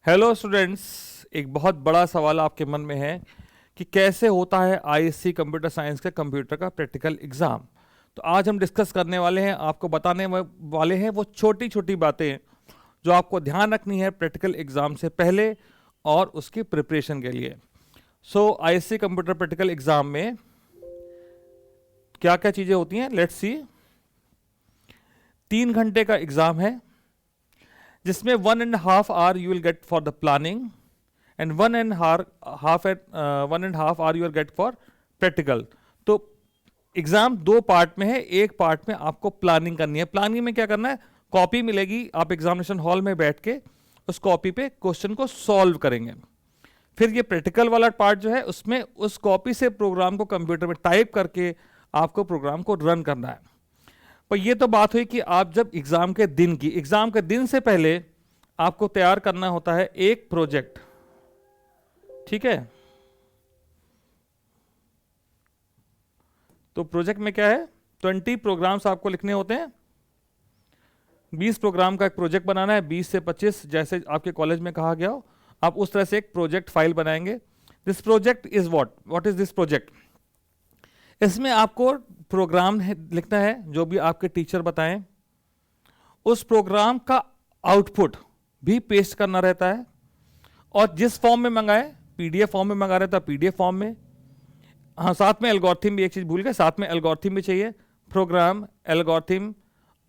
Hello students, एक बहुत बड़ा सवाल आपके मन में है कि कैसे होता है आईएससी कंप्यूटर साइंस का कंप्यूटर का प्रैक्टिकल एग्जाम। तो आज हम डिस्कस करने वाले हैं, आपको बताने वाले हैं वो छोटी छोटी बातें जो आपको ध्यान रखनी है प्रैक्टिकल एग्जाम से पहले और उसकी प्रिपरेशन के लिए। आईएससी कंप्यूटर प्रैक्टिकल एग्जाम में क्या क्या चीजें होती हैं, लेट्स सी। 3 घंटे का एग्जाम है जिसमें 1.5 hour you will get for the planning and 1.5 hour you will get for practical। तो एग्जाम 2 पार्ट में है, एक पार्ट में आपको प्लानिंग करनी है। प्लानिंग में क्या करना है, कॉपी मिलेगी, आप एग्जामिनेशन हॉल में बैठ के उस कॉपी पे क्वेश्चन को सॉल्व करेंगे। फिर ये प्रैक्टिकल वाला पार्ट जो है उसमें उस कॉपी से प्रोग्राम को कंप्यूटर में टाइप करके आपको प्रोग्राम को रन करना है। पर ये तो बात हुई कि आप जब एग्जाम के दिन से पहले आपको तैयार करना होता है एक प्रोजेक्ट, ठीक है। तो प्रोजेक्ट में क्या है, 20 प्रोग्राम्स आपको लिखने होते हैं। 20 प्रोग्राम का एक प्रोजेक्ट बनाना है, 20 से 25 जैसे आपके कॉलेज में कहा गया हो, आप उस तरह से एक प्रोजेक्ट फाइल बनाएंगे। This project is what is this project. इसमें आपको प्रोग्राम लिखना है जो भी आपके टीचर बताएं, उस प्रोग्राम का आउटपुट भी पेस्ट करना रहता है, और जिस फॉर्म में मंगाए, पीडीएफ फॉर्म में मंगा रहे तो पीडीएफ फॉर्म में। हाँ, साथ में एल्गोरिथम भी, एक चीज भूल गए, साथ में एल्गोरिथम भी चाहिए। प्रोग्राम, एल्गोरिथम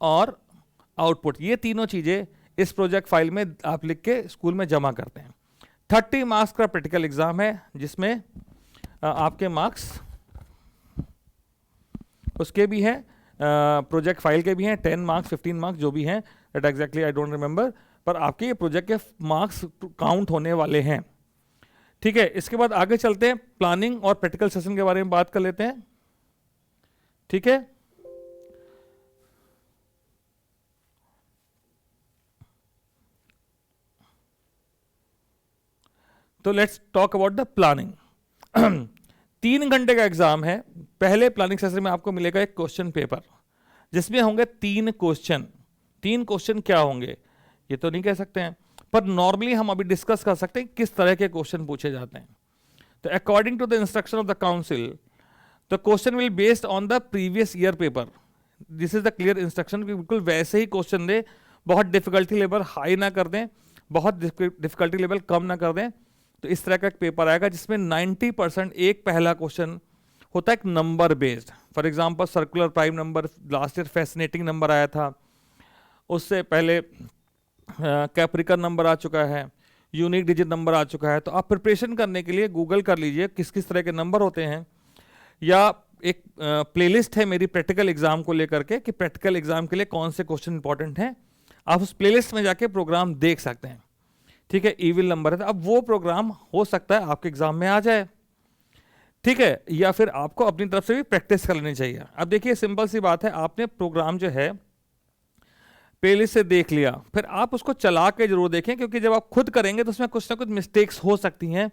और आउटपुट, ये तीनों चीजें इस प्रोजेक्ट फाइल में आप लिख के स्कूल में जमा करते हैं। 30 मार्क्स का प्रैक्टिकल एग्जाम है जिसमें आपके मार्क्स उसके भी हैं, प्रोजेक्ट फाइल के भी हैं, 10 मार्क्स 15 मार्क्स जो भी हैं, that exactly I don't remember, पर आपके ये प्रोजेक्ट के मार्क्स काउंट होने वाले हैं, ठीक है। इसके बाद आगे चलते हैं, प्लानिंग और प्रैक्टिकल सेशन के बारे में बात कर लेते हैं, ठीक है। तो let's talk about the planning. 3 घंटे का एग्जाम है। पहले प्लानिंग सेशन में आपको मिलेगा एक क्वेश्चन पेपर जिसमें होंगे 3 क्वेश्चन। 3 क्वेश्चन क्या होंगे ये तो नहीं कह सकते हैं, पर नॉर्मली हम अभी डिस्कस कर सकते हैं किस तरह के क्वेश्चन पूछे जाते हैं। तो according to the instruction of the council, the question will based on the previous year paper. This is the clear instruction, बिल्कुल वैसे ही क्वेश्चन दे, बहुत डिफिकल्टी लेवल हाई ना कर दें, बहुत डिफिकल्टी लेवल कम ना कर दें। तो इस तरह का एक पेपर आएगा जिसमें 90% एक पहला क्वेश्चन होता है एक number based. For example circular prime number, last year fascinating number आया था, उससे पहले कैप्रिकन नंबर आ चुका है, यूनिक डिजिट नंबर आ चुका है। तो आप प्रिपरेशन करने के लिए गूगल कर लीजिए किस किस तरह के नंबर होते हैं, या एक प्लेलिस्ट है मेरी प्रैक्टिकल एग्जाम को लेकर के कि प्रैक्टिकल एग्जाम के लिए कौन से क्वेश्चन इंपॉर्टेंट हैं, आप उस प्लेलिस्ट में जाके प्रोग्राम देख सकते हैं, ठीक है। ईविल नंबर है, अब वो प्रोग्राम हो सकता है आपके एग्जाम में आ जाए, ठीक है, या फिर आपको अपनी तरफ से भी प्रैक्टिस कर लेनी चाहिए। अब देखिए सिंपल सी बात है, आपने प्रोग्राम जो है प्लेलिस्ट से देख लिया, फिर आप उसको चला के जरूर देखें, क्योंकि जब आप खुद करेंगे तो उसमें कुछ ना कुछ मिस्टेक्स हो सकती हैं।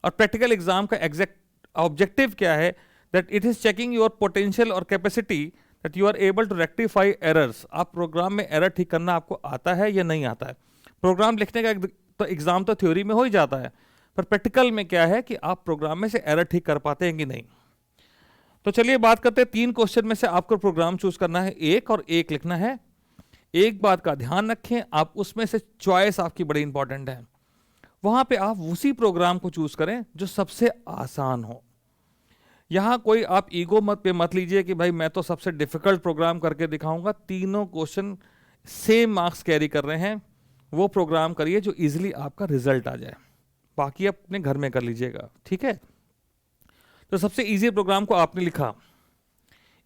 और प्रैक्टिकल एग्जाम का एग्जैक्ट ऑब्जेक्टिव क्या है, that it is checking your potential और capacity, that you are able to rectify errors. आप प्रोग्राम में एरर ठीक करना आपको आता है या नहीं आता है। प्रोग्राम लिखने का तो एग्जाम तो थ्योरी में हो ही जाता है, पर प्रैक्टिकल में क्या है कि आप प्रोग्राम में से एरर ठीक कर पाते हैं कि नहीं। तो चलिए बात करते हैं, 3 क्वेश्चन में से आपको प्रोग्राम चूज करना है, एक और एक लिखना है। एक बात का ध्यान रखें, आप उसमें से चॉइस आपकी बड़ी इंपॉर्टेंट है, वहां पे आप उसी प्रोग्राम को चूज करें जो सबसे आसान हो। यहां कोई आप ईगो मत लीजिए कि भाई मैं तो सबसे डिफिकल्ट प्रोग्राम करके दिखाऊंगा। तीनों क्वेश्चन सेम मार्क्स कैरी कर रहे हैं, वो प्रोग्राम करिए जो इजीली आपका रिजल्ट आ जाए, बाकी अपने घर में कर लीजिएगा, ठीक है। तो सबसे इजी प्रोग्राम को आपने लिखा,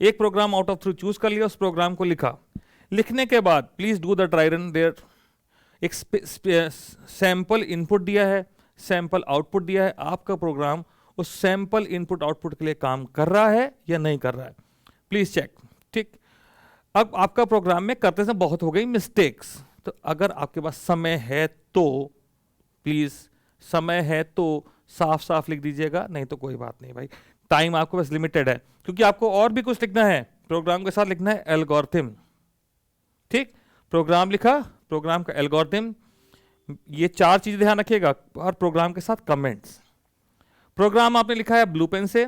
एक प्रोग्राम आउट ऑफ 3 चूज कर लिया, उस प्रोग्राम को लिखा। लिखने के बाद please do the try run there. एक सैंपल इनपुट दिया है, सैंपल आउटपुट दिया है, आपका प्रोग्राम उस सैंपल इनपुट आउटपुट के लिए काम कर रहा है या नहीं कर रहा है, प्लीज चेक, ठीक। अब आपका प्रोग्राम में करते समय बहुत हो गई मिस्टेक्स, तो अगर आपके पास समय है तो प्लीज, समय है तो साफ साफ लिख दीजिएगा, नहीं तो कोई बात नहीं भाई, टाइम आपके पास लिमिटेड है। क्योंकि आपको और भी कुछ लिखना है, प्रोग्राम के साथ लिखना है एल्गोरिथम, ठीक। प्रोग्राम लिखा, प्रोग्राम का एल्गोरिथम, ये 4 चीजें ध्यान रखिएगा, और प्रोग्राम के साथ कमेंट्स। प्रोग्राम आपने लिखा है ब्लू पेन से,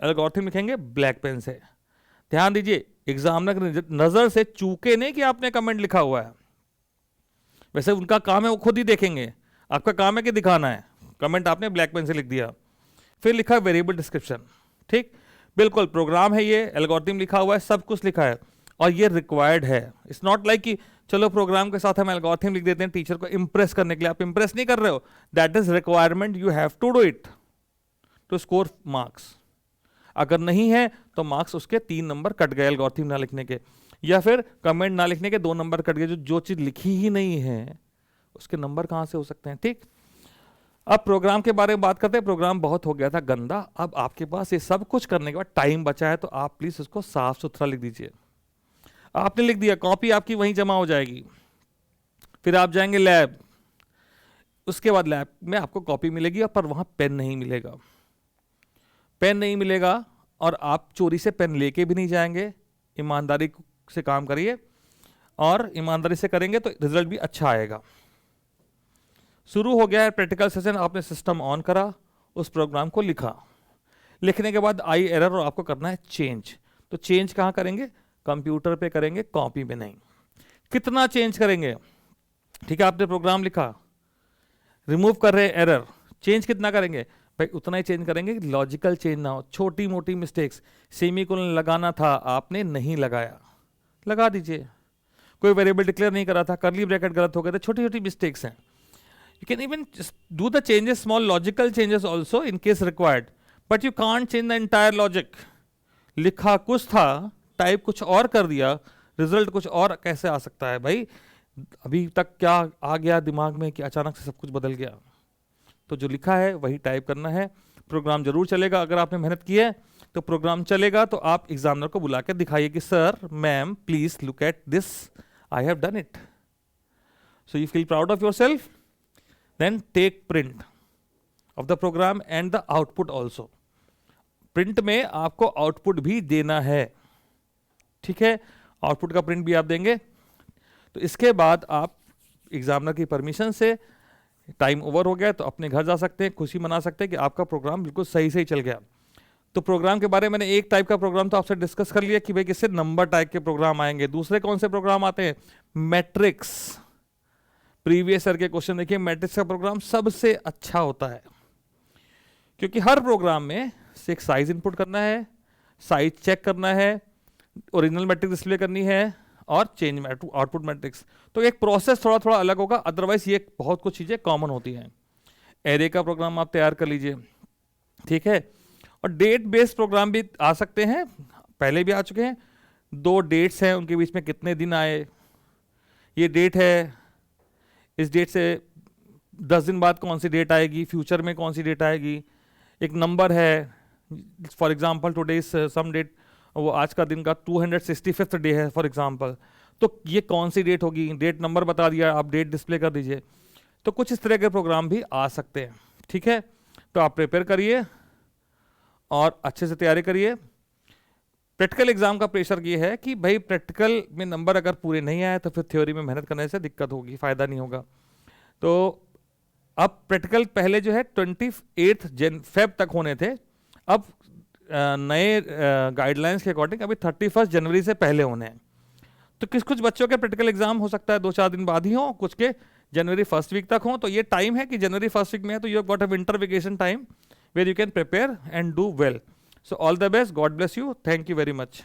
एल्गोरिथम लिखेंगे ब्लैक पेन से। ध्यान दीजिए, एग्जामिनर की नजर से चूके नहीं कि आपने कमेंट लिखा हुआ है, वैसे उनका काम है वो खुद ही देखेंगे, आपका काम है कि दिखाना है। कमेंट आपने ब्लैक पेन से लिख दिया, फिर लिखा वेरिएबल डिस्क्रिप्शन, ठीक, बिल्कुल प्रोग्राम है ये, एल्गोरिथम लिखा हुआ है, सब कुछ लिखा है, और ये रिक्वायर्ड है। इट्स नॉट लाइक कि चलो प्रोग्राम के साथ हम एल्गोरिथम लिख देते हैं टीचर को इंप्रेस करने के लिए, आप इंप्रेस नहीं कर रहे हो, that is requirement, you have to do it to score marks. अगर नहीं है तो मार्क्स उसके 3 नंबर कट गए एल्गोरिथम ना लिखने के, या फिर कमेंट ना लिखने के 2 नंबर कट गए। जो चीज लिखी ही नहीं है उसके नंबर कहां से हो सकते हैं, ठीक। अब प्रोग्राम के बारे में बात करते हैं। प्रोग्राम बहुत हो गया था गंदा, अब आपके पास ये सब कुछ करने के बाद टाइम बचा है, तो आप प्लीज उसको साफ सुथरा लिख दीजिए। आपने लिख दिया, कॉपी आपकी वहीं जमा हो जाएगी, फिर आप जाएंगे लैब, उसके बाद लैब में आपको कॉपी मिलेगी, पर वहां पेन नहीं मिलेगा, पेन नहीं मिलेगा, और आप चोरी से पेन लेके भी नहीं जाएंगे। ईमानदारी से काम करिए, और ईमानदारी से करेंगे तो रिजल्ट भी अच्छा आएगा। शुरू हो गया है प्रैक्टिकल सेशन, आपने सिस्टम ऑन करा, उस प्रोग्राम को लिखा, लिखने के बाद आई एरर और आपको करना है चेंज। तो चेंज कहाँ करेंगे, कंप्यूटर पे करेंगे, कॉपी पे नहीं। कितना चेंज करेंगे, ठीक है, आपने प्रोग्राम लिखा, रिमूव कर रहे एरर, चेंज कितना करेंगे भाई, उतना ही चेंज करेंगे कि लॉजिकल चेंज ना हो, छोटी मोटी मिस्टेक्स, सेमीकोलन लगाना था आपने नहीं लगाया, लगा दीजिए। कोई वेरिएबल डिक्लेयर नहीं करा था, करली ब्रैकेट गलत हो गए थे, छोटी छोटी मिस्टेक्स हैं। You can even just do the changes, small logical changes also in case required, but you can't change the entire logic. लिखा कुछ था, टाइप कुछ और कर दिया, रिजल्ट कुछ और कैसे आ सकता है भाई। अभी तक क्या आ गया दिमाग में कि अचानक से सब कुछ बदल गया। तो जो लिखा है वही टाइप करना है। प्रोग्राम जरूर चलेगा, अगर आपने मेहनत की है तो प्रोग्राम चलेगा। तो आप एग्जामिनर को बुला के दिखाइए कि sir, ma'am, please look at this, I have done it. So you feel proud of your self. Then take print of the program and the output also. Print में आपको आउटपुट भी देना है, ठीक है, आउटपुट का प्रिंट भी आप देंगे। तो इसके बाद आप एग्जामिनर की परमिशन से, टाइम ओवर हो गया तो अपने घर जा सकते हैं, खुशी मना सकते हैं कि आपका प्रोग्राम बिल्कुल सही से ही चल गया। तो प्रोग्राम के बारे में मैंने एक टाइप का प्रोग्राम तो आपसे डिस्कस कर लिया कि भाई किससे नंबर टाइप के प्रोग्राम आएंगे। दूसरे कौन से प्रोग्राम आते हैं, मैट्रिक्स। प्रीवियस ईयर के क्वेश्चन देखिए, मैट्रिक्स का प्रोग्राम सबसे अच्छा होता है, क्योंकि हर प्रोग्राम में से एक साइज इनपुट करना है, साइज चेक करना है, ओरिजिनल मैट्रिक्स डिस्प्ले करनी है, और चेंज आउटपुट मैट्रिक्स। तो एक प्रोसेस थोड़ा थोड़ा अलग होगा, अदरवाइज ये बहुत कुछ चीजें कॉमन होती हैं। एरे का प्रोग्राम आप तैयार कर लीजिए, ठीक है। और डेट बेस्ड प्रोग्राम भी आ सकते हैं, पहले भी आ चुके हैं। 2 डेट्स हैं, उनके बीच में कितने दिन आए, ये डेट है, इस डेट से 10 दिन बाद कौन सी डेट आएगी, फ्यूचर में कौन सी डेट आएगी। एक नंबर है, for example today is some date, वो आज का दिन का 265th डे है फॉर एग्जांपल, तो ये कौन सी डेट होगी, डेट नंबर बता दिया, आप डेट डिस्प्ले कर दीजिए। तो कुछ इस तरह के प्रोग्राम भी आ सकते हैं, ठीक है। तो आप प्रिपेयर करिए और अच्छे से तैयारी करिए। प्रैक्टिकल एग्जाम का प्रेशर ये है कि भाई प्रैक्टिकल में नंबर अगर पूरे नहीं आए तो फिर थ्योरी में मेहनत करने से दिक्कत होगी, फायदा नहीं होगा। तो अब प्रैक्टिकल पहले जो है 28 फेब तक होने थे, अब नए गाइडलाइंस के अकॉर्डिंग अभी 31 जनवरी से पहले होने हैं। तो कुछ बच्चों के प्रैक्टिकल एग्जाम हो सकता है 2-4 दिन बाद ही हो, कुछ के जनवरी 1st वीक तक हो। तो ये टाइम है कि जनवरी 1st वीक में है तो you have got a winter vacation time where you can prepare and do well. So all the best. God bless you. Thank you very much.